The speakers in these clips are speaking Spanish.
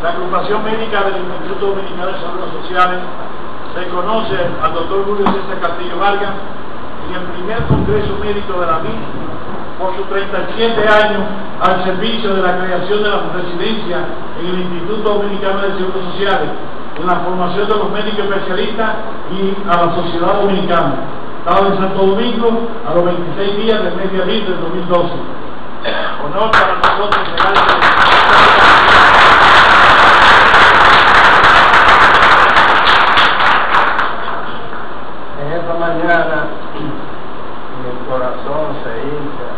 La agrupación médica del Instituto Dominicano de Seguros Sociales reconoce al doctor Julio César Castillo Vargas en el primer Congreso Médico de la MIN por sus 37 años al servicio de la creación de la residencia en el Instituto Dominicano de Seguros Sociales, en la formación de los médicos especialistas y a la sociedad dominicana, dado en Santo Domingo a los 26 días del mes de abril del 2012. Honor para nosotros en esta mañana mi corazón se hincha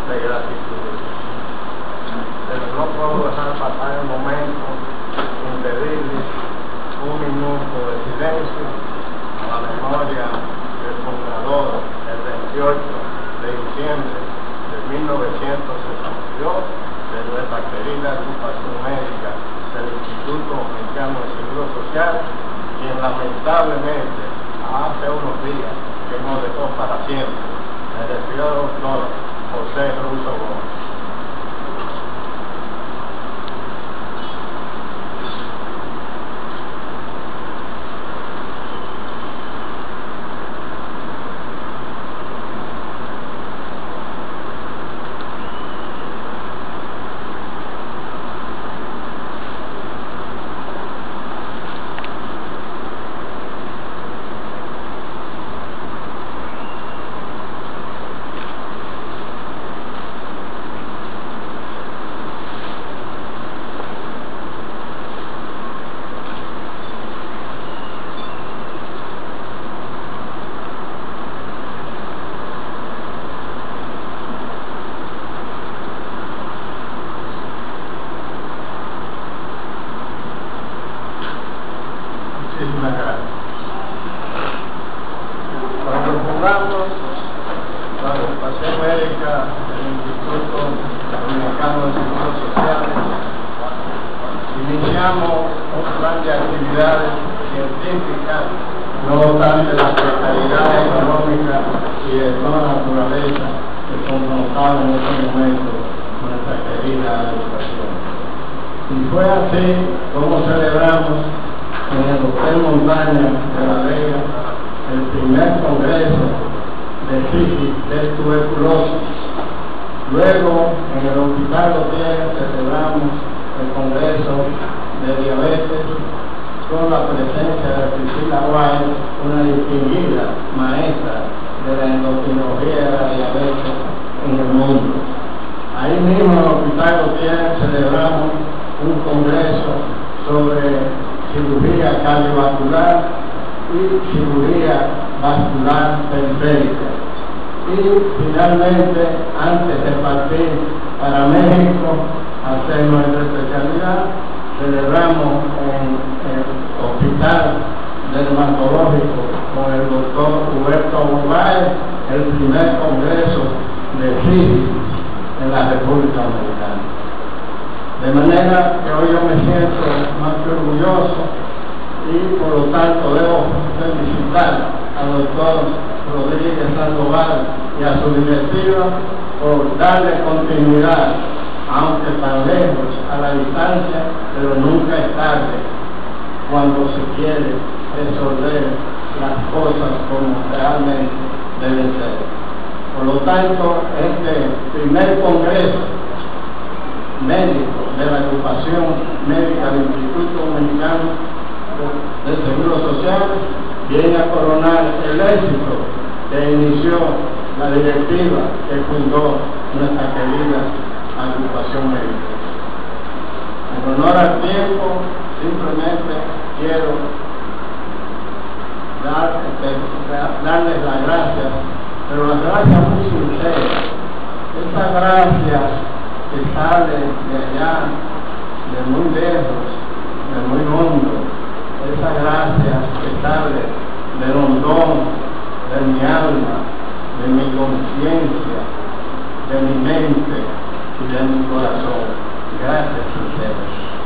de gratitud, pero no puedo dejar pasar el momento sin pedirles un minuto de silencio a la memoria del fundador el 28 de diciembre de 1962 de nuestra querida agrupación médica del Instituto Dominicano de Seguro Social, quien lamentablemente hace unos días que nos dejó para siempre. Me refiero al doctor José Russo Gómez. Cuando fundamos la agrupación médica del Instituto Dominicano de Seguros Sociales, iniciamos un plan de actividades científicas, no obstante la precariedad económica y de toda naturaleza que confrontaba en ese momento nuestra querida agrupación. Y fue así como celebramos en el Hotel Montaña de La Vega el primer congreso de sífilis de tuberculosis. Luego en el Hospital López celebramos el congreso de diabetes con la presencia de Priscila Guay, una distinguida maestra de la endocrinología de la diabetes en el mundo. Ahí mismo en el Hospital López celebramos un congreso sobre cirugía cardiovascular y cirugía vascular periférica. Y finalmente, antes de partir para México a hacer nuestra especialidad, celebramos en el Hospital Dermatológico con el doctor Huberto Bobay el primer congreso de sífilis en la República Dominicana. De manera que hoy yo me siento más que orgulloso y por lo tanto debo felicitar al doctor Rodríguez Sandoval y a su directiva por darle continuidad, aunque tan lejos, a la distancia, pero nunca es tarde cuando se quiere resolver las cosas como realmente deben ser. Por lo tanto, este primer congreso médico de la agrupación médica del Instituto Dominicano de Seguros Sociales viene a coronar el éxito que inició la directiva que fundó nuestra querida agrupación médica. En honor al tiempo, simplemente quiero darles las gracias, pero las gracias muy sinceras. Estas gracias que sale de allá, de muy lejos, de muy hondo, esa gracia que sale del hondón de mi alma, de mi conciencia, de mi mente y de mi corazón. Gracias sinceras.